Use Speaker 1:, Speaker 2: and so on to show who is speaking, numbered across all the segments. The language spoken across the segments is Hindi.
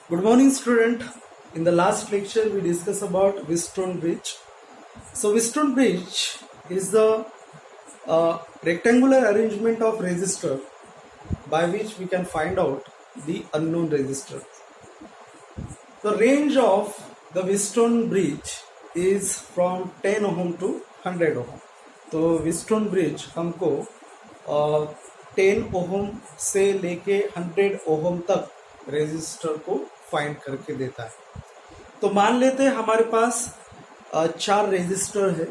Speaker 1: Good morning, student. In the last lecture, we discussed about Wheatstone Bridge. So, Wheatstone Bridge is the rectangular arrangement of resistor by which we can find out the unknown resistor. The range of the Wheatstone Bridge is from 10 ohm to 100 ohm. तो Wheatstone Bridge हमको 10 ओहम से लेके 100 ओहम तक रेजिस्टर को फाइंड करके देता है। तो मान लेते हैं हमारे पास 4 रेजिस्टर है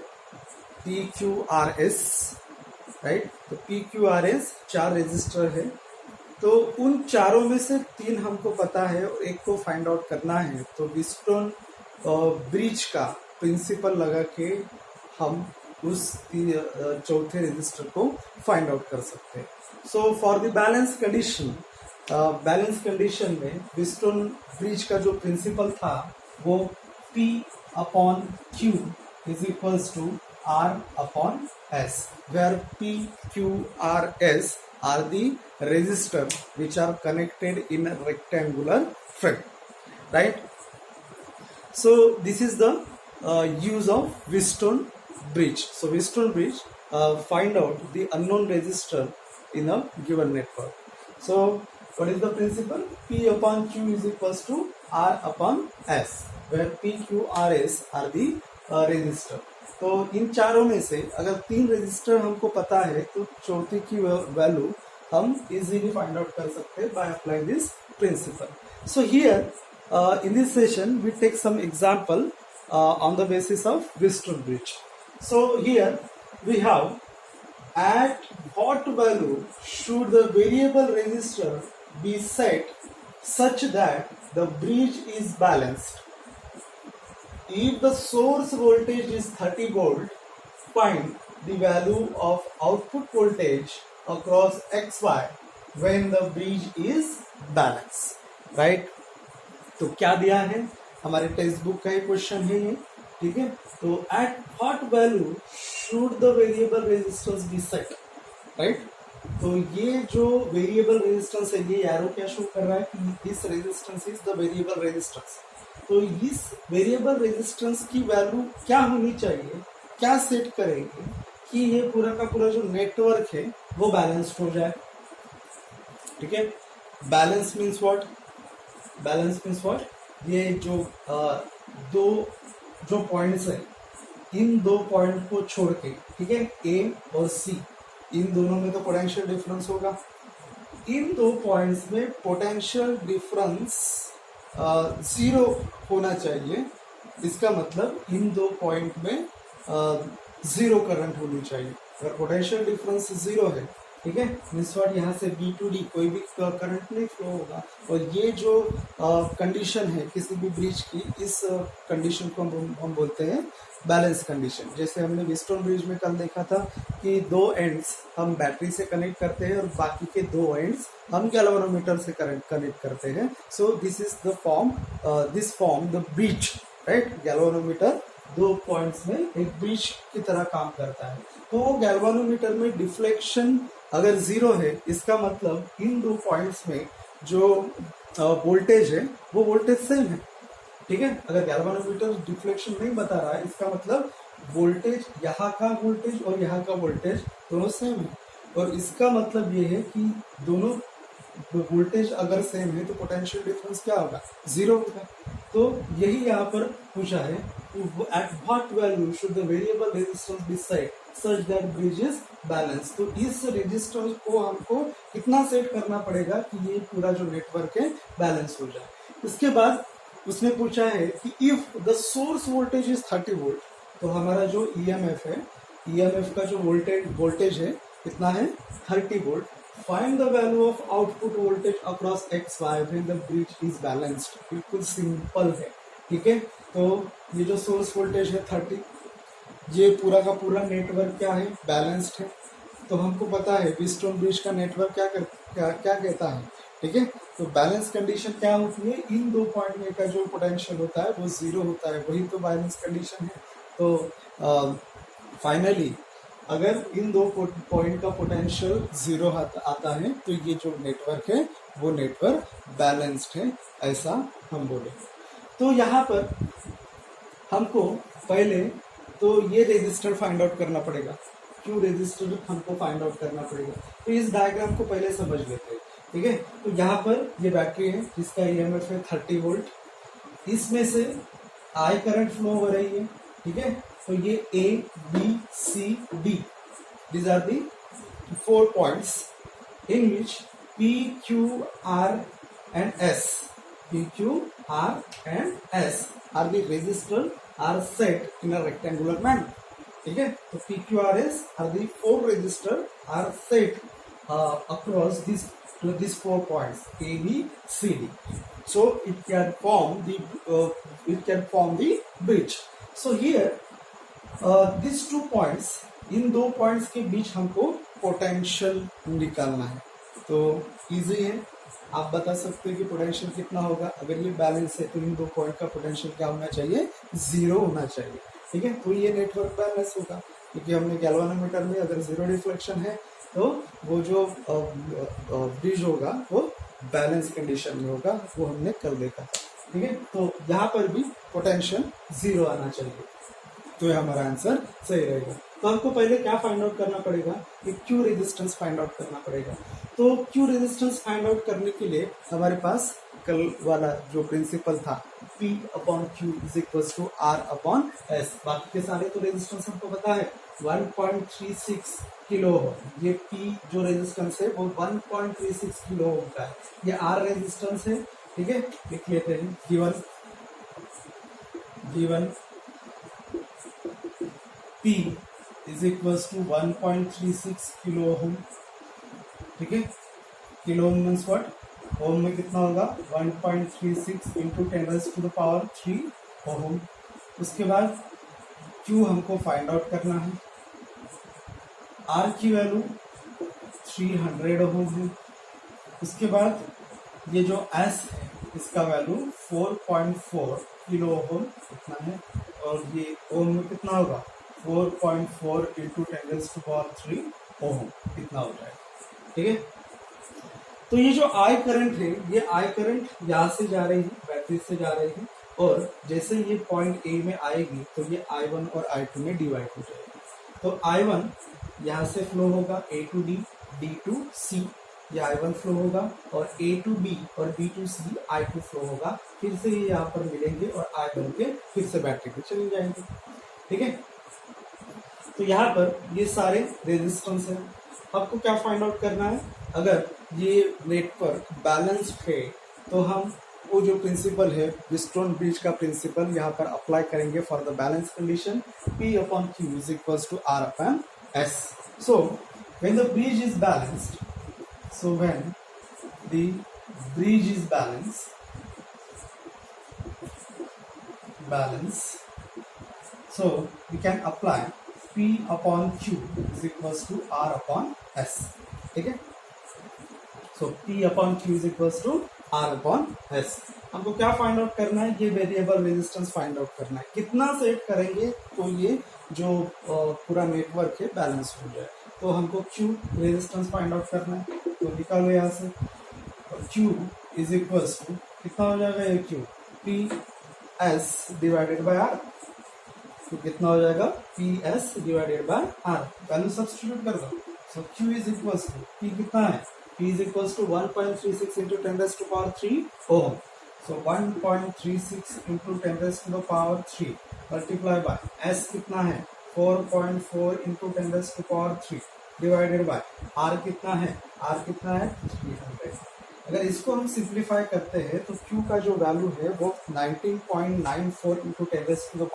Speaker 1: P Q R S, right. तो P Q R S 4 resistor है। तो उन चारों में से 3 हमको पता है और एक को फाइंड आउट करना है। तो व्हीटस्टोन ब्रिज का प्रिंसिपल लगा के हम उस चौथे रेजिस्टर को फाइंड आउट कर सकते हैं। So for the balance condition में व्हीटस्टोन ब्रिज का जो प्रिंसिपल था वो P upon Q is equals to R upon S, where P, Q, R, S are the resistors which are connected in a rectangular frame, right? So this is the use of Wheatstone bridge. So Wheatstone bridge find out the unknown resistor in a given network. So what is the principle? P upon Q is equals to R upon S, where P, Q, R, S are the resistor. तो इन चारों में से अगर 3 रेजिस्टर हमको पता है तो चौथे की वैल्यू हम इजीली फाइंड आउट कर सकते हैं by applying this principle. So here in this session we take some example on the basis of Wheatstone bridge. So here we have, at what value should the variable resistor be set such that the bridge is balanced? If the source voltage is 30 volt, find the value of output voltage across XY when the bridge is balanced, right? तो क्या दिया है, हमारे टेक्स्ट बुक का ही क्वेश्चन है ये, ठीक है। तो at what value should the variable resistance be set, right. तो ये जो वेरिएबल रेजिस्टेंस है, ये एरो क्या शो कर रहा है कि this resistance is the variable resistance. तो इस वेरिएबल रेजिस्टेंस की वैल्यू क्या होनी चाहिए, क्या सेट करेंगे कि ये पूरा का पूरा जो नेटवर्क है वो बैलेंस्ड हो जाए, ठीक है। Balance means what? Balance means what? ये जो दो जो पॉइंट्स है, इन 2 पॉइंट को छोड़ के, ठीक है, ए और सी, इन दोनों में तो पोटेंशियल डिफरेंस होगा। इन 2 पॉइंट्स में पोटेंशियल डिफरेंस 0 होना चाहिए। इसका मतलब इन 2 पॉइंट में 0 करंट होनी चाहिए। अगर पोटेंशियल डिफरेंस 0 है, ठीक है, मीन्स व्हाट, यहाँ से B to D कोई भी करंट नहीं फ्लो होगा। और ये जो कंडीशन है किसी भी ब्रिज की, इस कंडीशन को हम बोलते हैं बैलेंस कंडीशन। जैसे हमने व्हीटस्टोन ब्रिज में कल देखा था कि 2 एंड्स हम बैटरी से कनेक्ट करते हैं और बाकी के 2 एंड्स हम गैल्वेनोमीटर से कनेक्ट करते हैं। सो this is the form the bridge, right. Galvanometer 2 points में एक ब्रिज की तरह काम करता है। तो गैल्वेनोमीटर में डिफ्लेक्शन अगर 0 है, इसका मतलब इन 2 पॉइंट्स में जो वोल्टेज है वो वोल्टेज सेम है, ठीक है। अगर गैल्वेनोमीटर डिफ्लेक्शन नहीं बता रहा है, इसका मतलब वोल्टेज, यहाँ का वोल्टेज और यहाँ का वोल्टेज दोनों सेम है। और इसका मतलब ये है कि दोनों वोल्टेज अगर सेम है तो पोटेंशियल डिफरेंस क्या होगा? 0 होगा। तो यही यहाँ पर पूछा है, at what value should the variable resistance be set such that bridge is balance. तो इस रेजिस्टेंस को हमको कितना सेट करना पड़ेगा कि ये पूरा जो नेटवर्क है बैलेंस हो जाए। इसके बाद उसने पूछा है कि if the source voltage is 30 volt, तो हमारा जो ईएमएफ है, ईएमएफ का जो वोल्टेज है कितना है? 30 volt. Find the value of output voltage across XY when the bridge is balanced. बिल्कुल सिंपल है, ठीक है। तो ये जो सोर्स वोल्टेज है 30, ये पूरा का पूरा नेटवर्क क्या है? बैलेंस्ड है। तो हमको पता है व्हीटस्टोन ब्रिज का नेटवर्क क्या कहता है, ठीक है। तो बैलेंस कंडीशन क्या होती है? इन 2 पॉइंट में का जो पोटेंशियल होता है वो 0 होता है, वही तो बैलेंस कंडीशन है। तो फाइनली अगर इन दो पॉइंट का पोटेंशियल जीरो आता है तो ये जो नेटवर्क है वो नेटवर्क बैलेंस्ड है, ऐसा हम बोलेंगे। तो यहाँ पर हमको पहले तो ये रेजिस्टर फाइंड आउट करना पड़ेगा, क्यू रेजिस्टर हमको फाइंड आउट करना पड़ेगा। तो इस डायग्राम को पहले समझ लेते हैं, ठीक है। तो यहाँ पर ये बैटरी है जिसका ईएमएफ है 30 वोल्ट, इसमें से आई करंट फ्लो हो रही है, ठीक है। तो ये A B C D, these are the 4 points in which P, Q, R and S, P, Q, R and S are the resistor are set in a rectangular manner, ठीक है। तो P, Q, R, S are the 4 resistor are set across these 4 points A, B, C, D. So it can form the bridge. So here these 2 points, in 2 points के बीच हमको पोटेंशियल निकालना है। तो इजी है, आप बता सकते हो कि पोटेंशियल कितना होगा। अगर ये बैलेंस है तो इन 2 पॉइंट का पोटेंशियल क्या होना चाहिए, 0 होना चाहिए, ठीक है। तो ये नेटवर्क बैलेंस होगा, क्योंकि हमने गैल्वानोमीटर में अगर 0 डिफ्लेक्शन है तो वो जो ब्रिज होगा वो बैलेंस कंडीशन में होगा, वो हमने कर देखा, ठीक है। तो यहाँ पर भी पोटेंशियल 0 आना चाहिए, तो ये हमारा आंसर सही रहेगा। तो हमको पहले क्या फाइंड आउट करना पड़ेगा, कि क्यू रेजिस्टेंस फाइंड आउट करना पड़ेगा। तो क्यू रेजिस्टेंस फाइंड आउट करने के लिए हमारे पास कल वाला जो प्रिंसिपल था, P upon Q is equal to R upon S। बाकी के सारे तो रेजिस्टेंस हमको पता है, 1.36 किलो ओम। ये P जो रेजिस्टेंस है वो 1.36 किलो ओम का है, ये R रेजिस्टेंस है, ठीक है। लिख लेते हैं, given P is equal to 1.36 kilo ohm, ठीक है। Kilo ohm means what, ohm में कितना होगा 1.36 इंटू 10⁻³ ओम। उसके बाद Q हमको फाइंड आउट करना है, R की वैल्यू 300 ओम है। उसके बाद ये जो S है इसका वैल्यू 4.4 किलो ओम कितना है, और ये ओम में कितना होगा 4.4 इंटू 10⁻³ ओम कितना हो जाएगा, ठीक है। तो ये जो आई करंट है, ये आई करंट यहाँ से जा रही है, बैटरी से जा रही है, और जैसे ये पॉइंट ए में आएगी तो ये I1 और I2 में डिवाइड हो जाएगी। तो I1 यहाँ से फ्लो होगा A to D, D to C, ये I1 फ्लो होगा, और A टू B और B to C I2 flow होगा। फिर से ये यहाँ पर मिलेंगे और I1 के फिर से बैटरी पे चले जाएंगे, ठीक है। तो यहाँ पर ये सारे रेजिस्टेंस है। आपको क्या फाइंड आउट करना है, अगर ये नेटवर्क बैलेंस्ड है तो हम वो जो प्रिंसिपल है व्हीटस्टोन ब्रिज का प्रिंसिपल यहाँ पर अप्लाई करेंगे for the balance condition, P upon Q is equal to R upon S। So when the bridge is balanced, so when the bridge is balance, so we can apply P upon Q is equals to R upon S, ठीक है। so P upon Q is equals to R upon S। हमको क्या फाइंड आउट करना है, ये वेरिएबल रेजिस्टेंस फाइंड आउट करना है। कितना सेट करेंगे तो ये जो पूरा नेटवर्क है बैलेंस हो जाए। तो हमको Q रेजिस्टेंस फाइंड आउट करना है, तो निकालो यहाँ से, Q इज इक्वल टू कितना हो जाएगा, ये Q P S divided by R। तो कितना हो जाएगा, P S divided by R, value substitute कर दो। So Q is equal to P कितना है, P is equal to 1.36 into 10⁻³ ohm. So 1.36 into 10⁻³ multiply by S कितना है 4.4 इंटू 10⁻³ डिवाइडेड बाय R कितना है, R कितना है 300। अगर इसको हम सिंप्लीफाई करते हैं तो Q का जो वैल्यू है वो 19.94 इंटू 10⁻³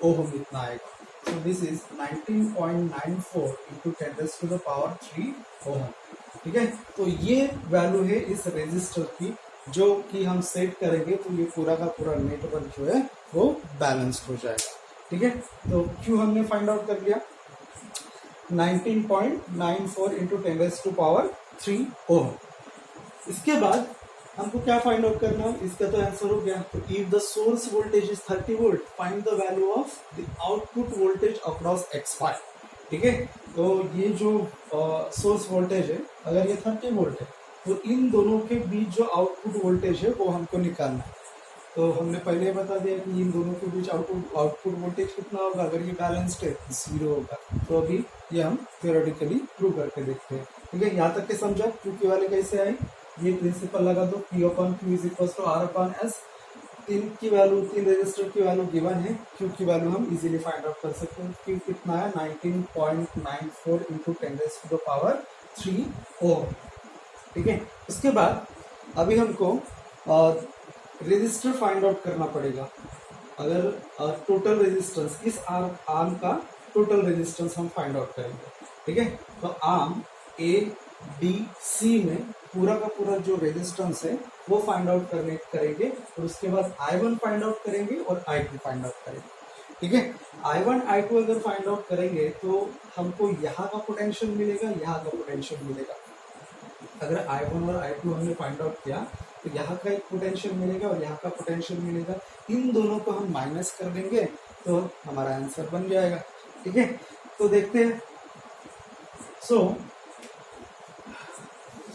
Speaker 1: ओम इतना आएगा। सो दिस इज 19.94 इंटू 10⁻³ ओम, ठीक है। तो ये वैल्यू है इस रेजिस्टर की, जो कि हम सेट करेंगे तो ये पूरा का पूरा नेटवर्क जो है वो बैलेंस्ड हो जाएगा, ठीक है। तो Q हमने फाइंड आउट कर लिया 19.94 इंटू 10⁻³ ओम। इसके बाद हमको क्या फाइंड आउट करना है, इसका तो आंसर हो गया। तो if the source voltage is 30 volt, find the value of the output voltage across X5। ठीक है। तो ये जो सोर्स वोल्टेज है, अगर ये 30 वोल्ट है तो इन दोनों के बीच जो आउटपुट वोल्टेज है वो हमको निकालना है। तो हमने पहले ही बता दिया कि इन दोनों के बीच आउटपुट वोल्टेज कितना होगा, अगर ये बैलेंस्ड है 0 होगा। तो अभी ये हम थियोरेटिकली प्रूव करके देखते हैं। ठीक है, यहाँ तक के समझा। क्यू की वैल्यू कैसे आई, ये प्रिंसिपल लगा दो, P upon Q is equal to R upon S. तीन रेजिस्टर की वैल्यू गिवन है, क्यू की वैल्यू हम इजीली फाइंड आउट कर सकते हैं। क्यू कितना है, 19.94 इंटू 10⁻³ ओम। ठीक है, उसके बाद अभी हमको रेजिस्टर फाइंड आउट करना पड़ेगा। अगर टोटल रेजिस्टेंस, इस आर्म का टोटल रेजिस्टेंस हम फाइंड आउट करेंगे। ठीक है, तो आर्म ए बी सी में पूरा का पूरा जो रेजिस्टेंस है वो फाइंड आउट करेंगे और उसके बाद I1 फाइंड आउट करेंगे और I2 फाइंड आउट करेंगे। ठीक है, I1 I2 अगर फाइंड आउट करेंगे तो हमको यहाँ का पोटेंशियल मिलेगा, यहाँ का पोटेंशियल मिलेगा। अगर I1 और I2 हमने फाइंड आउट किया तो यहाँ का एक पोटेंशियल मिलेगा और यहाँ का पोटेंशियल मिलेगा। इन दोनों को हम माइनस कर देंगे तो हमारा आंसर बन जाएगा। ठीक है, तो देखते हैं।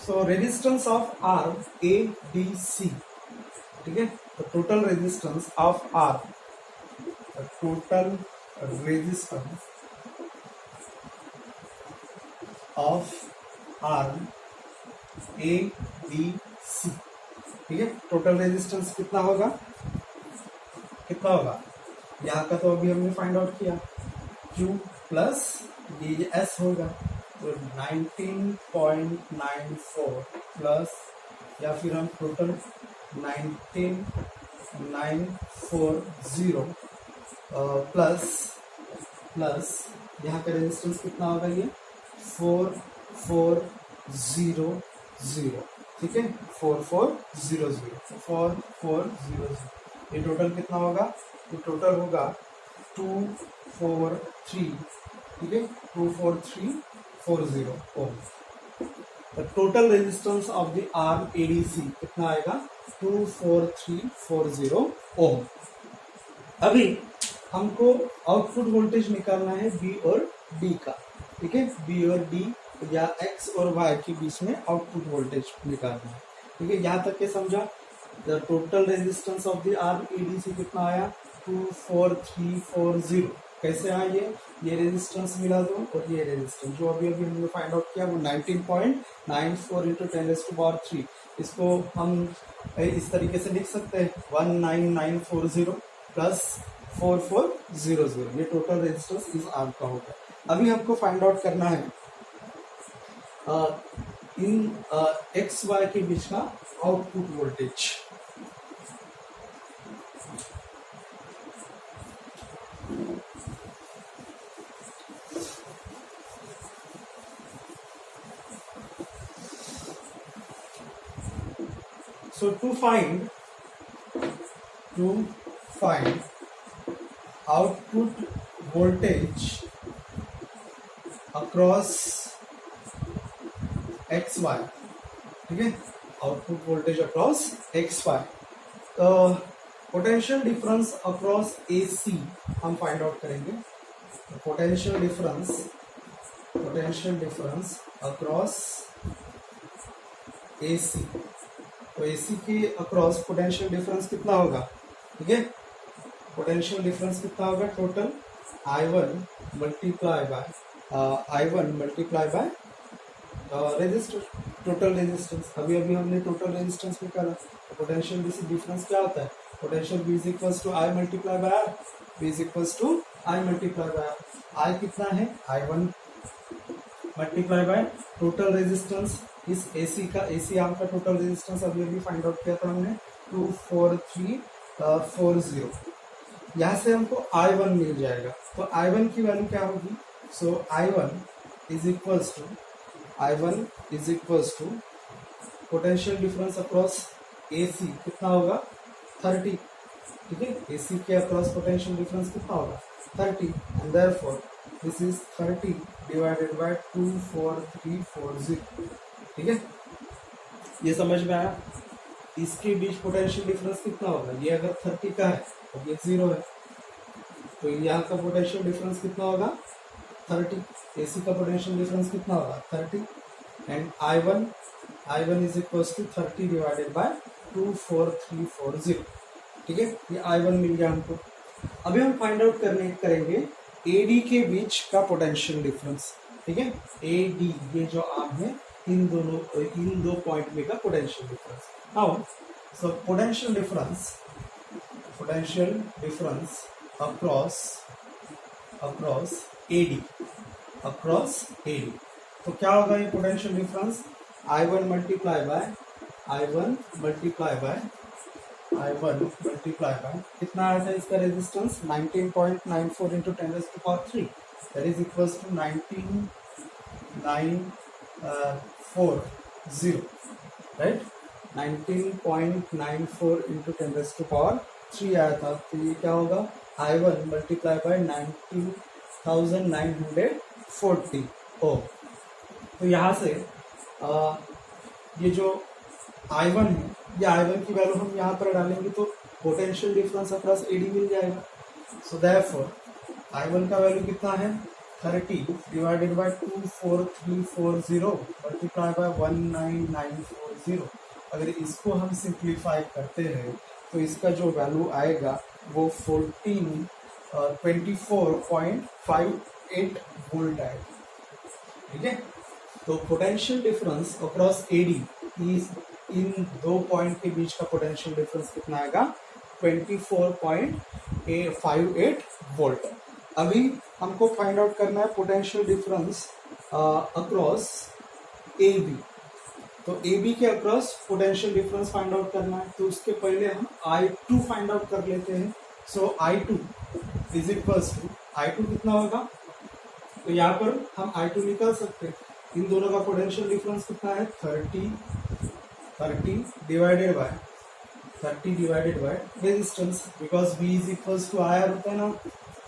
Speaker 1: So resistance of arm A B C. ठीक है, तो total resistance of arm, total resistance of arm A B C. ठीक है, टोटल रेजिस्टेंस कितना होगा, यहाँ का तो अभी हमने फाइंड आउट किया, Q प्लस ये S होगा, तो 19.94 प्लस, या फिर हम टोटल 19940 प्लस यहाँ का रेजिस्टेंस कितना होगा, ये 4400। ठीक है, 4400, ये टोटल कितना होगा, ये टोटल होगा 243। ठीक है, 24340 ohm. The total resistance of the arm ADC कितना आएगा, 24340 ओम। अभी हमको आउटपुट वोल्टेज निकालना है बी और डी का। ठीक है, बी और डी या एक्स और वाई के बीच में आउटपुट वोल्टेज निकालना है। ठीक है, यहाँ तक के समझा। The total resistance of the arm ADC कितना आया, 24340। कैसे आया, ये रेजिस्टेंस मिला दो और ये रेजिस्टेंस जो अभी हमने फाइंड आउट किया वो 19.94 इंटू 10⁻³ इसको हम इस तरीके से लिख सकते हैं, 19940 प्लस 4400। ये टोटल रेजिस्टेंस इस आर्म का होगा। अभी हमको फाइंड आउट करना है इन एक्स वाई के बीच का output voltage. So to find output voltage across XY, ठीक है, आउटपुट वोल्टेज अक्रॉस XY, तो पोटेंशियल डिफरेंस अक्रॉस AC हम फाइंड आउट करेंगे। पोटेंशियल डिफरेंस अक्रॉस AC, तो AC के अक्रॉस पोटेंशियल डिफरेंस कितना होगा, ठीक है, पोटेंशियल डिफरेंस कितना होगा, total I1 multiply by resistor, total resistance. अभी हमने टोटल रेजिस्टेंस निकाला, पोटेंशियल डिफरेंस क्या होता है, potential B is equals to I multiply by R, B is equals to I multiply by R। I कितना है, I1 multiply by total resistance, इस AC आर्म का टोटल रेजिस्टेंस अभी फाइंड आउट किया था हमने, 24340। यहाँ से हमको I1 मिल जाएगा, तो I1 की वैल्यू क्या होगी, so I1 is equals to potential difference across AC कितना होगा, 30। ठीक है, AC के अक्रॉस पोटेंशियल डिफरेंस कितना होगा, 30, and therefore this is 30 divided by 24340। ठीक है, ये समझ में आया। इसके बीच पोटेंशियल डिफरेंस कितना होगा, ये अगर 30 का है तो ये 0 है, तो यहाँ का पोटेंशियल डिफरेंस कितना होगा, 30, AC का पोटेंशियल डिफरेंस कितना होगा 30, and I1 is equals to 30 divided by 24340, ठीक है, ये I1 मिल गया हमको। अभी हम फाइंड आउट करेंगे AD के बीच का पोटेंशियल डिफरेंस, ठीक है, AD ये जो आर्म है इन दो पॉइंट में का potential difference. Now so potential difference across AD, तो क्या होगा ये potential difference I1 multiply bye कितना आया था इसका resistance 19.94 into 10⁻³ that is equals to 19940, right, 19.94 into 10⁻³ आया था। तो ये क्या होगा I1 मल्टीप्लाई बाय 19,940 ओम। तो यहाँ से ये जो I1 है, ये I1 की वैल्यू हम यहाँ पर डालेंगे तो पोटेंशियल डिफरेंस अक्रॉस AD मिल जाएगा। सो देयरफॉर I1 का वैल्यू कितना है 30 डिवाइडेड बाय 24340 मल्टीप्लाई बाय 19940। अगर इसको हम सिंप्लीफाई करते हैं तो इसका जो वैल्यू आएगा वो 24.58 वोल्ट आएगा, ठीक है। तो potential difference across AD is in दो पॉइंट के बीच का पोटेंशियल डिफरेंस कितना आएगा 24.58 वोल्ट। अभी हमको फाइंड आउट करना है पोटेंशियल डिफरेंस अक्रॉस AB। तो AB के across potential difference find out करना है, तो उसके पहले हम I2 फाइंड आउट कर लेते हैं। सो I2 is equals to, I2 कितना होगा, तो यहाँ पर हम I2 निकाल सकते हैं। इन दोनों का पोटेंशियल डिफरेंस कितना है 30 divided by resistance, because V is equals to IR होता है ना,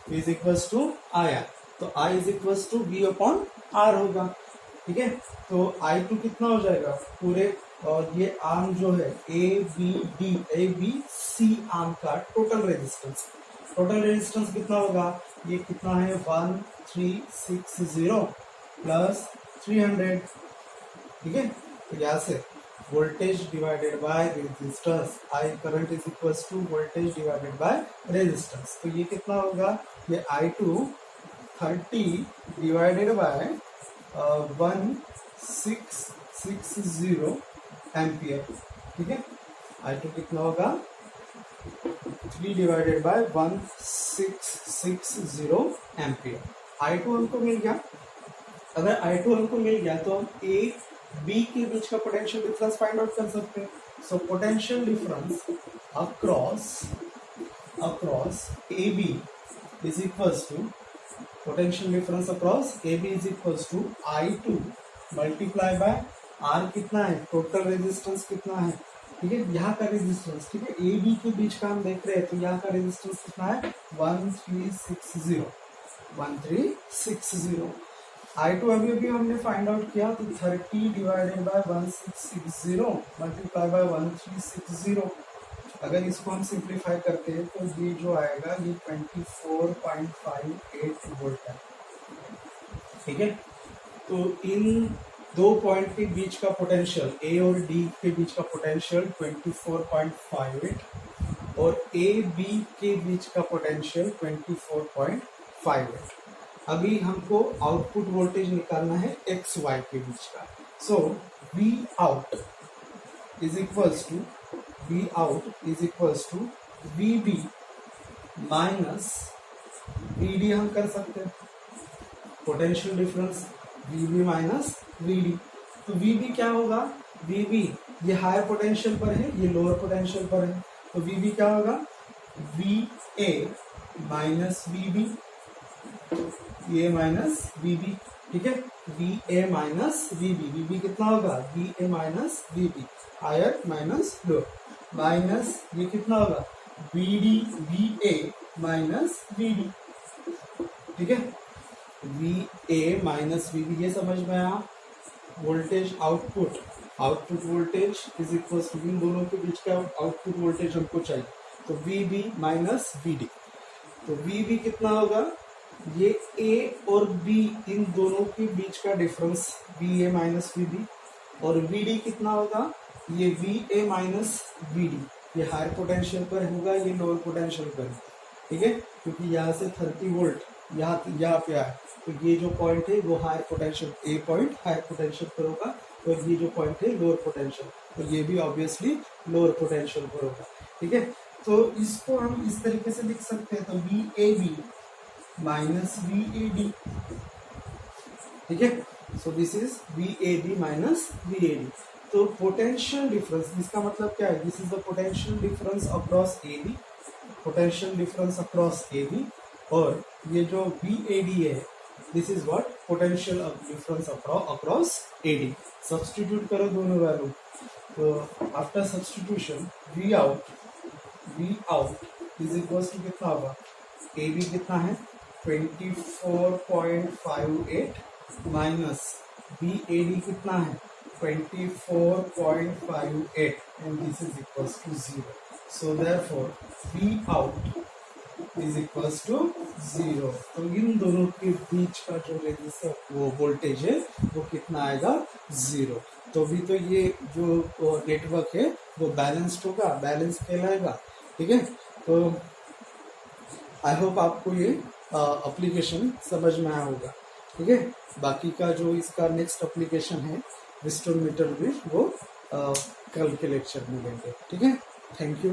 Speaker 1: V is equals to IR, तो I is equals to V upon R होगा, ठीक है। तो I2 कितना हो जाएगा पूरे, और ये आर्म जो है ABC आर्म का टोटल रेजिस्टेंस कितना होगा, ये कितना है 1360 प्लस 300, ठीक है। तो यहाँ से voltage divided by resistance, I current is equals to voltage divided by resistance. तो ये कितना होगा, ये I2 30 डिवाइडेड बाय 1660 एम्पियर, ठीक है। I2 कितना होगा 3 डिवाइडेड बाय 1660 एम्पियर। I2 हमको मिल गया। अगर I2 हमको मिल गया तो हम A B के बीच का पोटेंशियल डिफरेंस फाइंड आउट कर सकते हैं। So potential difference across AB is equals to, potential difference across AB is equals to I2 multiply by R कितना है, टोटल रेजिस्टेंस कितना है, ठीक है, यहाँ का रेजिस्टेंस, ठीक है, AB के बीच का हम देख रहे हैं, तो यहाँ का रेजिस्टेंस कितना है 1360। I2 अभी हमने फाइंड आउट किया, तो 30 डिवाइडेड बाय 1660 मल्टीप्लाई बाय 1360। अगर इसको हम सिंप्लीफाई करते हैं तो ये जो आएगा ये 24.58 वोल्ट है, ठीक है। तो इन दो पॉइंट के बीच का पोटेंशियल A और D के बीच का पोटेंशियल 24.58 और AB के बीच का पोटेंशियल 24.58। अभी हमको आउटपुट वोल्टेज निकालना है XY के बीच का। So V out is equals to VB minus VD हम कर सकते हैं, potential difference VB minus VD। तो VB क्या होगा, VB ये हायर पोटेंशियल पर है, ये लोअर पोटेंशियल पर है, तो VB क्या होगा VA माइनस VB, ये माइनस VB, ठीक है, VA माइनस VB, VB कितना होगा VA minus VB, higher minus lower, minus ये कितना होगा VA माइनस VD, ठीक है, VA माइनस VB, ये समझ में आया। Voltage output voltage is equal to, इन दोनों के बीच का आउटपुट वोल्टेज हमको चाहिए, तो VB माइनस VD। तो VB कितना होगा ये ए और बी इन दोनों के बीच का difference V A minus V B, और वी डी कितना होगा, ये V A minus V D, ये हायर पोटेंशियल पर होगा, ये लोअर पोटेंशियल पर, ठीक है, क्योंकि यहाँ से 30 वोल्ट यहाँ पे आए, तो ये जो पॉइंट है वो हायर पोटेंशियल, ए पॉइंट हायर पोटेंशियल पर होगा, और ये जो पॉइंट है लोअर पोटेंशियल, तो ये भी ऑब्वियसली लोअर पोटेंशियल पर होगा, ठीक है। तो इसको हम इस तरीके से लिख सकते हैं, तो V A B minus V A D, ठीक है, so this is V A B minus V A D. तो पोटेंशियल डिफरेंस, इसका मतलब क्या है, this is the potential difference across A B, potential difference across A B, और ये जो वी ए डी है this is what potential difference across A D. Substitute करो दोनों वैल्यू, तो after substitution V out is equal to कितना होगा, ए बी कितना है 24.58 माइनस बी ए डी कितना है 24.58, and this is equal to 0, so therefore V out is equal to 0। तो इन दोनों के बीच का जो रेजिस्टेंस वो वोल्टेज है वो कितना आएगा 0। तो भी तो ये जो नेटवर्क है वो बैलेंस्ड होगा, बैलेंस कहलाएगा, ठीक है। तो आई होप आपको ये एप्लीकेशन समझ में आया होगा, ठीक है। बाकी का जो इसका नेक्स्ट एप्लीकेशन है व्हीटस्टोन मीटर ब्रिज, वो कल के लेक्चर में लेंगे, ठीक है। Thank you.